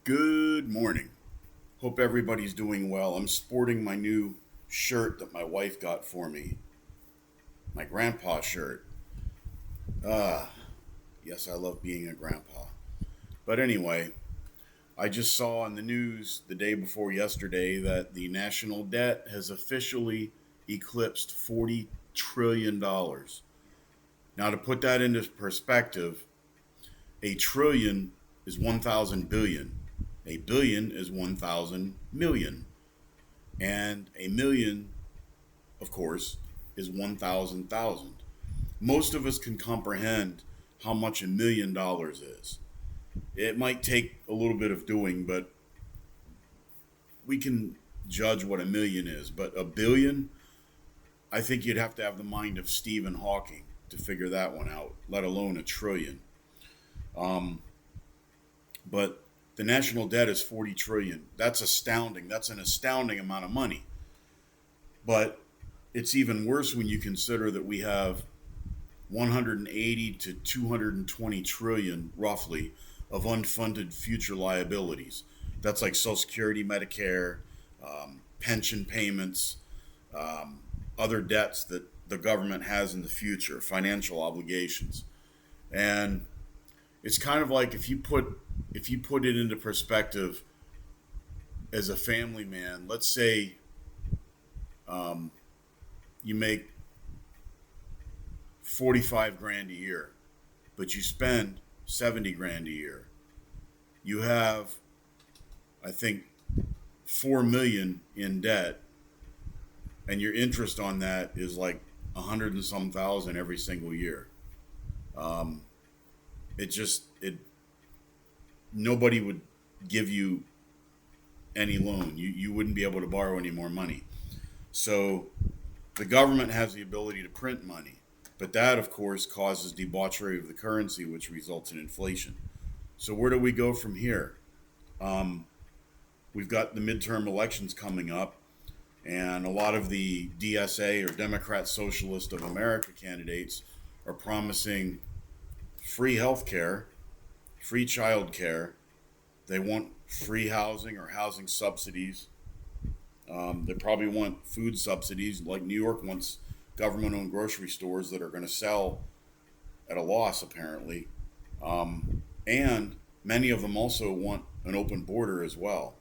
Good morning. Hope everybody's doing well. I'm sporting my new shirt that my wife got for me, my grandpa shirt. Ah, yes, I love being a grandpa. But anyway, I just saw on the news the day before yesterday that the national debt has officially eclipsed $40 trillion. Now, to put that into perspective, a trillion is 1,000 billion. A billion is 1,000 million. And a million, of course, is 1,000,000. Most of us can comprehend how much $1 million is. It might take a little bit of doing, but we can judge what a million is. But a billion, I think you'd have to have the mind of Stephen Hawking to figure that one out, let alone a trillion. Um, but the national debt is 40 trillion. That's astounding. That's an astounding amount of money. But it's even worse when you consider that we have 180 to 220 trillion roughly of unfunded future liabilities. That's like Social Security, Medicare, pension payments, other debts that the government has in the future, financial obligations. And it's kind of like if you put it into perspective as a family man, let's say um, you make 45 grand a year, but you spend 70 grand a year. You have, I think, 4 million in debt, and your interest on that is like a hundred and some thousand every single year. Um, it nobody would give you any loan. You wouldn't be able to borrow any more money. So the government has the ability to print money, but that, of course, causes debauchery of the currency, which results in inflation. So where do we go from here? Um, we've got the midterm elections coming up, and a lot of the DSA or Democrat Socialist of America candidates are promising free health care, free child care. They want free housing or housing subsidies. They probably want food subsidies, like New York wants government owned grocery stores that are going to sell at a loss, apparently. And many of them also want an open border as well.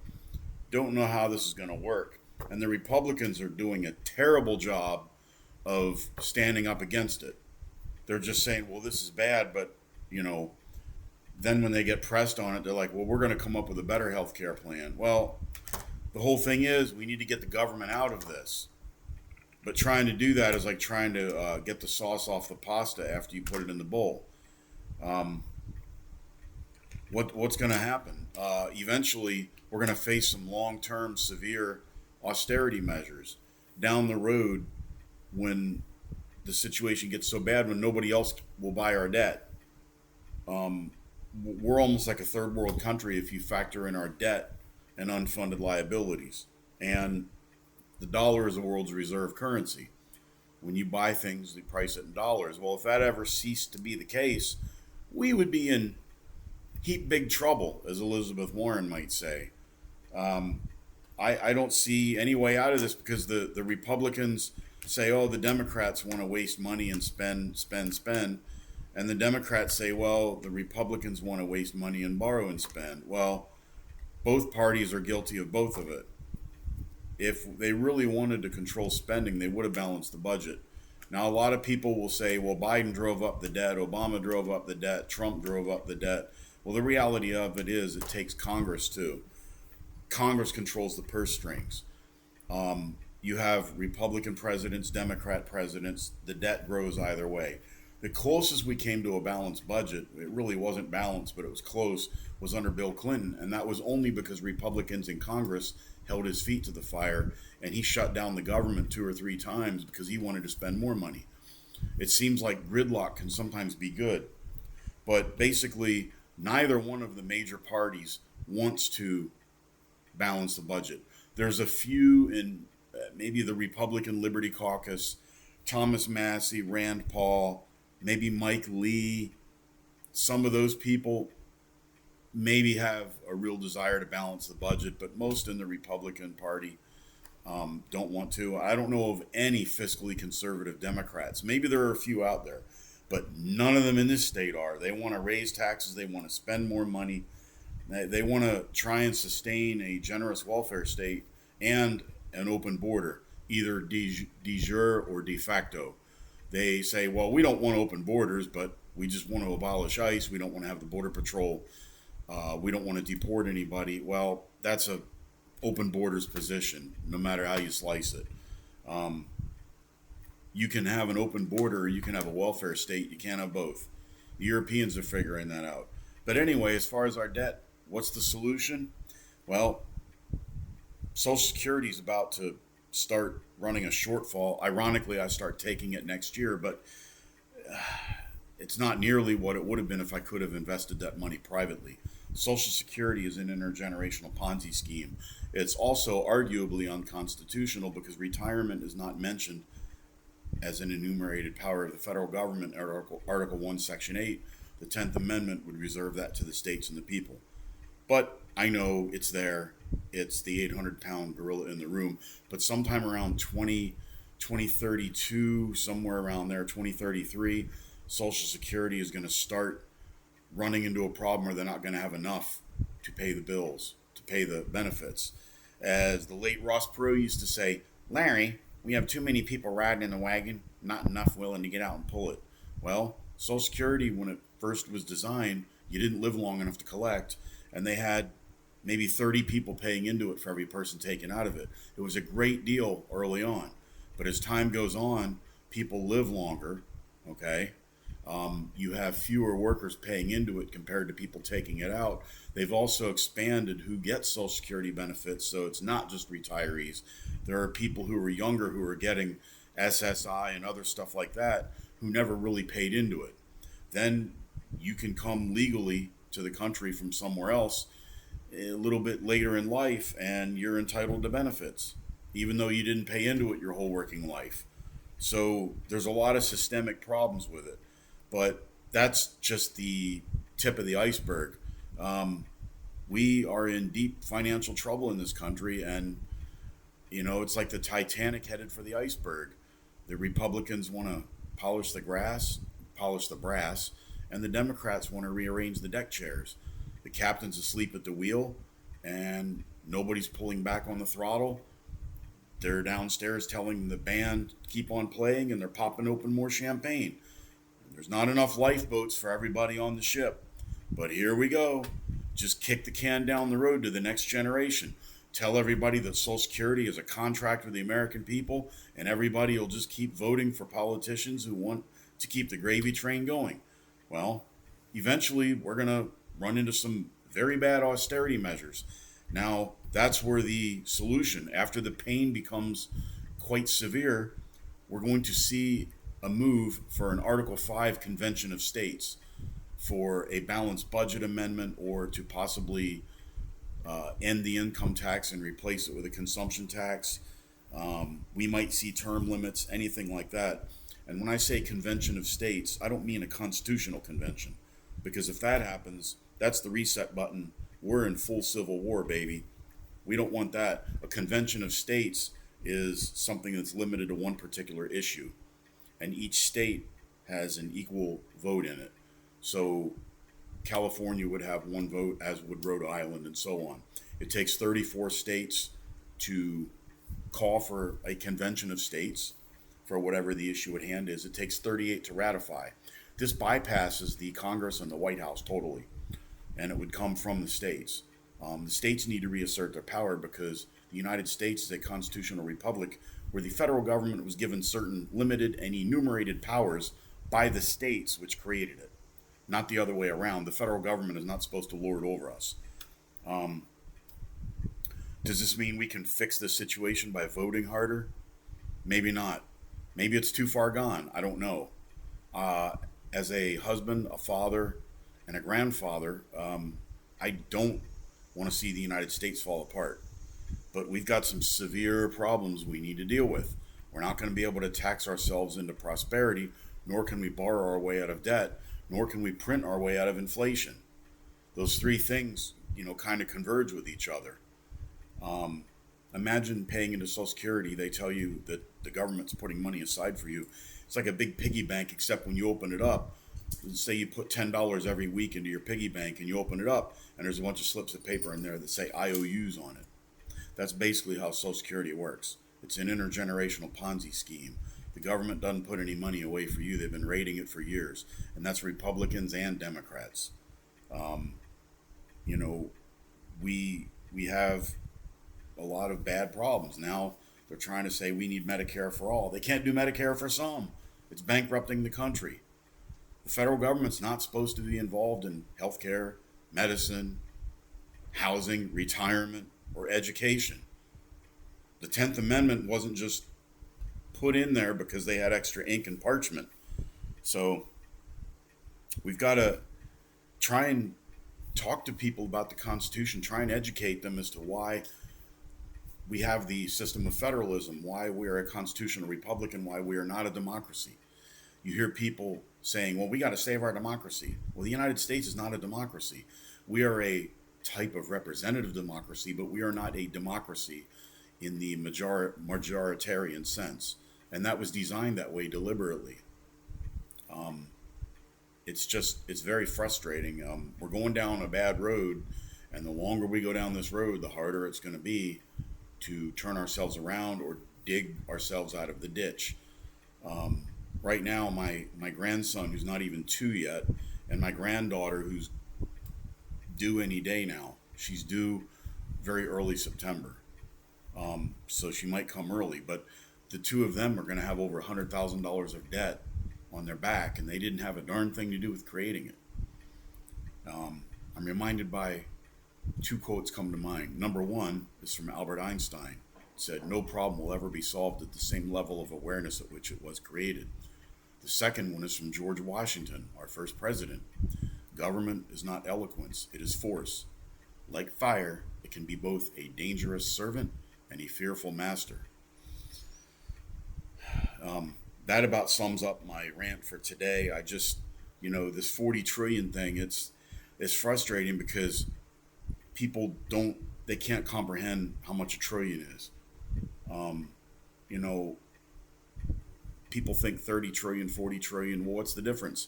Don't know how this is going to work. And the Republicans are doing a terrible job of standing up against it. They're just saying, well, this is bad, but, you know, then when they get pressed on it, they're like, well, we're going to come up with a better health care plan. Well, the whole thing is we need to get the government out of this. But trying to do that is like trying to get the sauce off the pasta after you put it in the bowl. Um, what's going to happen? Eventually, we're going to face some long-term severe austerity measures down the road when the situation gets so bad when nobody else will buy our debt. Um, we're almost like a third world country if you factor in our debt and unfunded liabilities. And the dollar is the world's reserve currency. When you buy things, they price it in dollars. Well, if that ever ceased to be the case, we would be in heap big trouble, as Elizabeth Warren might say. Um, I don't see any way out of this because the Republicans say, oh, the Democrats want to waste money and spend, spend, spend. And the Democrats say, well, the Republicans want to waste money and borrow and spend. Well, both parties are guilty of both of it. If they really wanted to control spending, they would have balanced the budget. Now, a lot of people will say, well, Biden drove up the debt, Obama drove up the debt, Trump drove up the debt. Well, the reality of it is it takes Congress too. Congress controls the purse strings. You have Republican presidents, Democrat presidents. The debt grows either way. The closest we came to a balanced budget, it really wasn't balanced, but it was close, was under Bill Clinton. And that was only because Republicans in Congress held his feet to the fire and he shut down the government 2 or 3 times because he wanted to spend more money. It seems like gridlock can sometimes be good, but basically, neither one of the major parties wants to balance the budget. There's a few in maybe the Republican Liberty Caucus, Thomas Massey, Rand Paul, maybe Mike Lee. Some of those people maybe have a a real desire to balance the budget, but most in the Republican Party don't want to. I don't know of any fiscally conservative Democrats. Maybe there are a few out there, but none of them in this state are. They want to raise taxes. They want to spend more money. They want to try and sustain a generous welfare state and an open border, either de jure or de facto. They say, well, we don't want open borders, but we just want to abolish ICE. We don't want to have the Border Patrol. We don't want to deport anybody. Well, that's a open borders position, no matter how you slice it. You can have an open border or you can have a welfare state. You can't have both. The Europeans are figuring that out. But anyway, as far as our debt, what's the solution? Well, Social Security is about to start running a shortfall. Ironically, I start taking it next year, but it's not nearly what it would have been if I could have invested that money privately. Social Security is an intergenerational Ponzi scheme. It's also arguably unconstitutional because retirement is not mentioned as an enumerated power of the federal government. Article 1, Section 8, the 10th Amendment would reserve that to the states and the people. But I know it's there. It's the 800-pound gorilla in the room. But sometime around 2032, somewhere around there, 2033, Social Security is going to start running into a problem where they're not going to have enough to pay the bills, to pay the benefits. As the late Ross Perot used to say, Larry, we have too many people riding in the wagon, not enough willing to get out and pull it. Well, Social Security, when it first was designed, you didn't live long enough to collect, and they had maybe 30 people paying into it for every person taken out of it. It was a great deal early on. But as time goes on, people live longer, okay? You have fewer workers paying into it compared to people taking it out. They've also expanded who gets Social Security benefits, so it's not just retirees. There are people who are younger who are getting SSI and other stuff like that who never really paid into it. Then you can come legally to the country from somewhere else a little bit later in life and you're entitled to benefits, even though you didn't pay into it your whole working life. So there's a lot of systemic problems with it. But that's just the tip of the iceberg. We are in deep financial trouble in this country, and it's like the Titanic headed for the iceberg. The Republicans want to polish the brass, and the Democrats want to rearrange the deck chairs. The captain's asleep at the wheel, and nobody's pulling back on the throttle. They're downstairs telling the band to keep on playing, and they're popping open more champagne. There's not enough lifeboats for everybody on the ship. But here we go. Just kick the can down the road to the next generation. Tell everybody that Social Security is a contract with the American people, and everybody will just keep voting for politicians who want to keep the gravy train going. Well, eventually we're going to run into some very bad austerity measures. Now, that's where the solution, after the pain becomes quite severe, we're going to see a move for an Article 5 Convention of States for a balanced budget amendment, or to possibly end the income tax and replace it with a consumption tax. We might see term limits, anything like that. And when I say Convention of States, I don't mean a constitutional convention, because if that happens, that's the reset button. We're in full civil war, baby. We don't want that. A Convention of States is something that's limited to one particular issue, and each state has an equal vote in it. So California would have one vote, as would Rhode Island, and so on. It takes 34 states to call for a convention of states for whatever the issue at hand is. It takes 38 to ratify. This bypasses the Congress and the White House totally, and it would come from the states. The states need to reassert their power, because the United States is a constitutional republic where the federal government was given certain limited and enumerated powers by the states which created it, not the other way around. The federal government is not supposed to lord over us. Does this mean we can fix this situation by voting harder? Maybe not. Maybe it's too far gone. I don't know. As a husband, a father, and a grandfather, I don't want to see the United States fall apart. But we've got some severe problems we need to deal with. We're not going to be able to tax ourselves into prosperity, nor can we borrow our way out of debt, nor can we print our way out of inflation. Those three things kind of converge with each other. Um, Imagine paying into Social Security. They tell you that the government's putting money aside for you. It's like a big piggy bank, except when you open it up, say you put $10 every week into your piggy bank and you open it up, and there's a bunch of slips of paper in there that say IOUs on it. That's basically how Social Security works. It's an intergenerational Ponzi scheme. The government doesn't put any money away for you. They've been raiding it for years, and that's Republicans and Democrats. Um, you know, we have a lot of bad problems. Now they're trying to say we need Medicare for all. They can't do Medicare for some. It's bankrupting the country. The federal government's not supposed to be involved in healthcare, medicine, housing, retirement, or education. The 10th Amendment wasn't just put in there because they had extra ink and parchment. So we've got to try and talk to people about the Constitution, try and educate them as to why we have the system of federalism, why we are a constitutional republic, and why we are not a democracy. You hear people saying, well, we got to save our democracy. Well, the United States is not a democracy. We are a type of representative democracy, but we are not a democracy in the majoritarian sense. And that was designed that way deliberately. Um, it's very frustrating. We're going down a bad road, and the longer we go down this road, the harder it's going to be to turn ourselves around or dig ourselves out of the ditch. Right now, my grandson, who's not even 2 yet, and my granddaughter, who's due any day now, she's due very early September. So she might come early, but the two of them are going to have over $100,000 of debt on their back, and they didn't have a darn thing to do with creating it. I'm reminded by two quotes come to mind. Number one is from Albert Einstein. It said, "No problem will ever be solved at the same level of awareness at which it was created." The second one is from George Washington, our first president. "Government is not eloquence, it is force. Like fire, it can be both a dangerous servant and a fearful master." That about sums up my rant for today. I just, this 40 trillion thing, it's frustrating because they can't comprehend how much a trillion is. Um, you know, People think 30 trillion, 40 trillion. Well, what's the difference?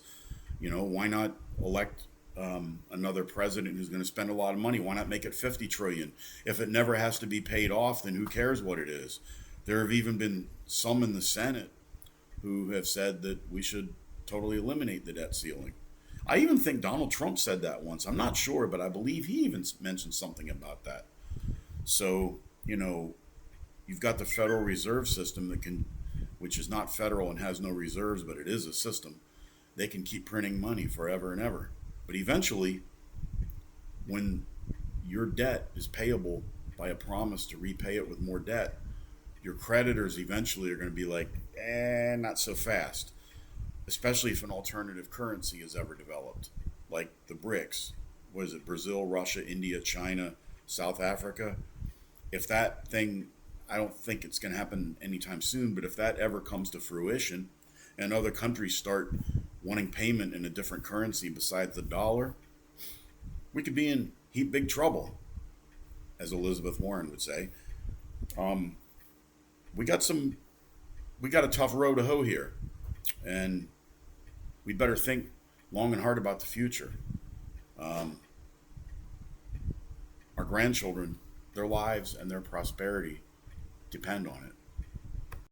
Why not elect another president who's going to spend a lot of money? Why not make it 50 trillion? If it never has to be paid off, then who cares what it is? There have even been some in the Senate who have said that we should totally eliminate the debt ceiling. I even think Donald Trump said that once. I'm not sure, but I believe he even mentioned something about that. So, you've got the Federal Reserve System which is not federal and has no reserves, but it is a system. They can keep printing money forever and ever. But eventually, when your debt is payable by a promise to repay it with more debt, your creditors eventually are going to be like, not so fast. Especially if an alternative currency is ever developed, like the BRICS. What is it? Brazil, Russia, India, China, South Africa. If that thing, I don't think it's going to happen anytime soon, but if that ever comes to fruition and other countries start wanting payment in a different currency besides the dollar, we could be in big trouble, as Elizabeth Warren would say. We got a tough row to hoe here, and we better think long and hard about the future. Our grandchildren, their lives and their prosperity depend on it.